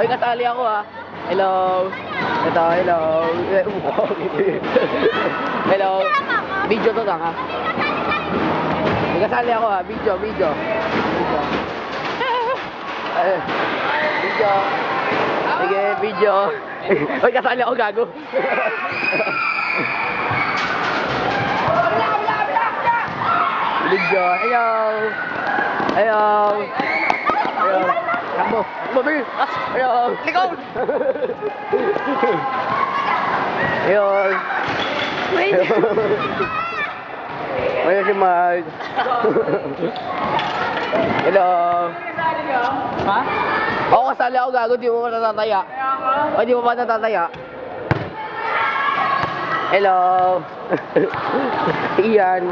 Uy, kasali ako ha. Hello. Ito, hello. Hello. Video to lang ha. May kasali ako ha. Video. Video. Video. Sige, video. Uy, kasali ako gago. Video. Hello. Hello. Hello. Takbo. Takbo, Bill. Hello. Ikaw. Ayun. Ayun si Mark. Hello. Ha? Oo, kasali ako gago. Di mo pa natataya. O, di mo pa natataya. Hello. Iyan.